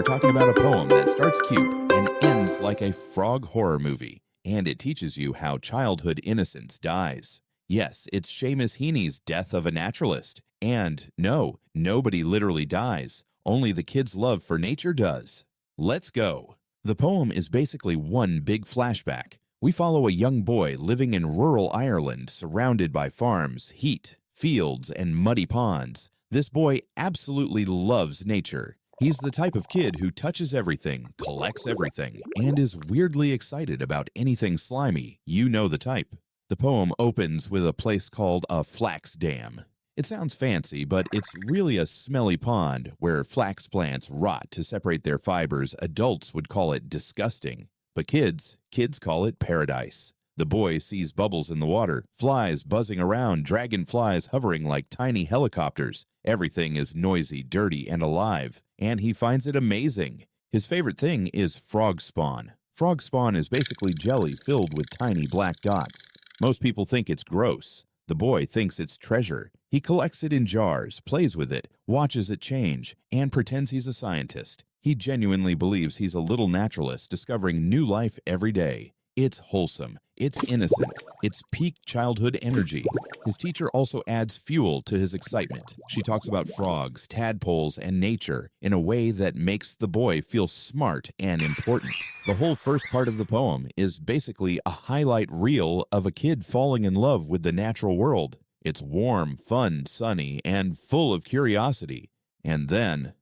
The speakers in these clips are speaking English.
talking about a poem that starts cute and ends like a frog horror movie, and it teaches you how childhood innocence dies. Yes, it's Seamus Heaney's Death of a Naturalist. And no, nobody literally dies. Only the kid's love for nature does. Let's go. The poem is basically one big flashback. We follow a young boy living in rural Ireland surrounded by farms, heat, fields, and muddy ponds. This boy absolutely loves nature. He's the type of kid who touches everything, collects everything, and is weirdly excited about anything slimy. You know the type. The poem opens with a place called a flax dam. It sounds fancy, but it's really a smelly pond where flax plants rot to separate their fibers. Adults would call it disgusting, but kids call it paradise. The boy sees bubbles in the water, flies buzzing around, dragonflies hovering like tiny helicopters. Everything is noisy, dirty, and alive, and he finds it amazing. His favorite thing is frog spawn. Frog spawn is basically jelly filled with tiny black dots. Most people think it's gross. The boy thinks it's treasure. He collects it in jars, plays with it, watches it change, and pretends he's a scientist. He genuinely believes he's a little naturalist discovering new life every day. It's wholesome, it's innocent, it's peak childhood energy. His teacher also adds fuel to his excitement. She talks about frogs, tadpoles, and nature in a way that makes the boy feel smart and important. The whole first part of the poem is basically a highlight reel of a kid falling in love with the natural world. It's warm, fun, sunny, and full of curiosity. And then,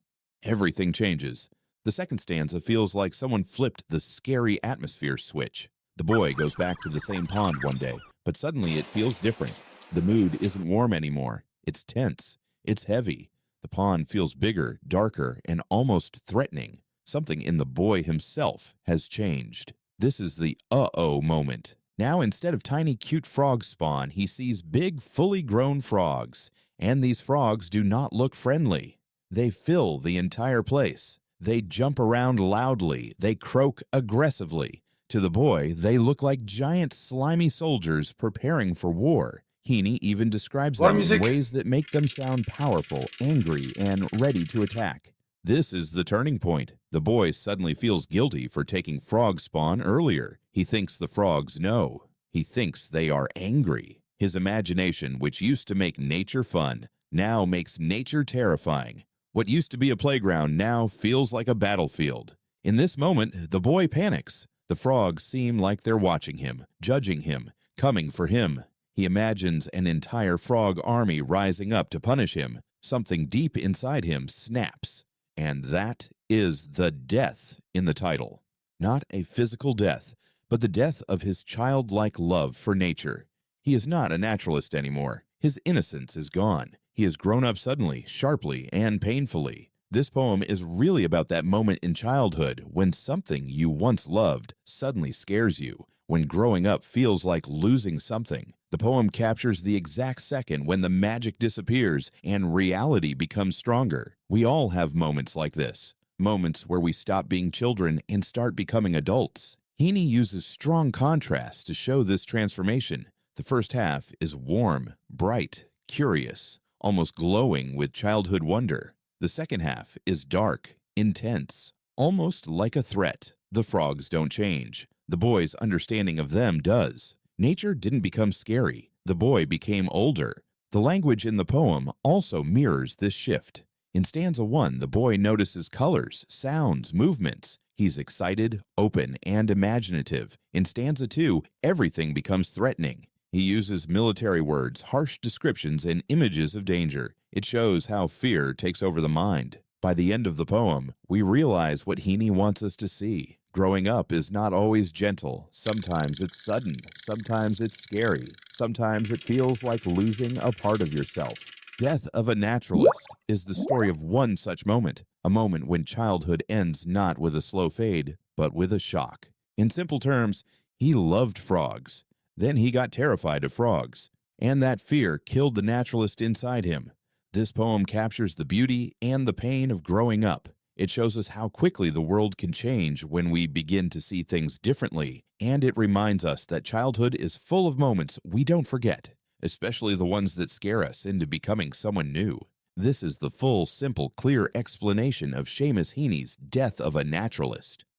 everything changes. The second stanza feels like someone flipped the scary atmosphere switch. The boy goes back to the same pond one day, but suddenly it feels different. The mood isn't warm anymore. It's tense. It's heavy. The pond feels bigger, darker, and almost threatening. Something in the boy himself has changed. This is the uh-oh moment. Now, instead of tiny, cute frog spawn, he sees big, fully grown frogs. And these frogs do not look friendly. They fill the entire place. They jump around loudly. They croak aggressively. To the boy, they look like giant slimy soldiers preparing for war. Heaney even describes them in ways that make them sound powerful, angry, and ready to attack. This is the turning point. The boy suddenly feels guilty for taking frog spawn earlier. He thinks the frogs know. He thinks they are angry. His imagination, which used to make nature fun, now makes nature terrifying. What used to be a playground now feels like a battlefield. In this moment, the boy panics. The frogs seem like they're watching him, judging him, coming for him. He imagines an entire frog army rising up to punish him. Something deep inside him snaps. And that is the death in the title. Not a physical death, but the death of his childlike love for nature. He is not a naturalist anymore. His innocence is gone. He has grown up suddenly, sharply, and painfully. This poem is really about that moment in childhood when something you once loved suddenly scares you, when growing up feels like losing something. The poem captures the exact second when the magic disappears and reality becomes stronger. We all have moments like this, moments where we stop being children and start becoming adults. Heaney uses strong contrast to show this transformation. The first half is warm, bright, curious, almost glowing with childhood wonder. The second half is dark, intense, almost like a threat. The frogs don't change. The boy's understanding of them does. Nature didn't become scary. The boy became older. The language in the poem also mirrors this shift. In stanza 1, the boy notices colors, sounds, movements. He's excited, open, and imaginative. In stanza 2, everything becomes threatening. He uses military words, harsh descriptions, and images of danger. It shows how fear takes over the mind. By the end of the poem, we realize what Heaney wants us to see. Growing up is not always gentle. Sometimes it's sudden. Sometimes it's scary. Sometimes it feels like losing a part of yourself. Death of a Naturalist is the story of one such moment, a moment when childhood ends not with a slow fade, but with a shock. In simple terms, he loved frogs. Then he got terrified of frogs, and that fear killed the naturalist inside him. This poem captures the beauty and the pain of growing up. It shows us how quickly the world can change when we begin to see things differently, and it reminds us that childhood is full of moments we don't forget, especially the ones that scare us into becoming someone new. This is the full, simple, clear explanation of Seamus Heaney's Death of a Naturalist.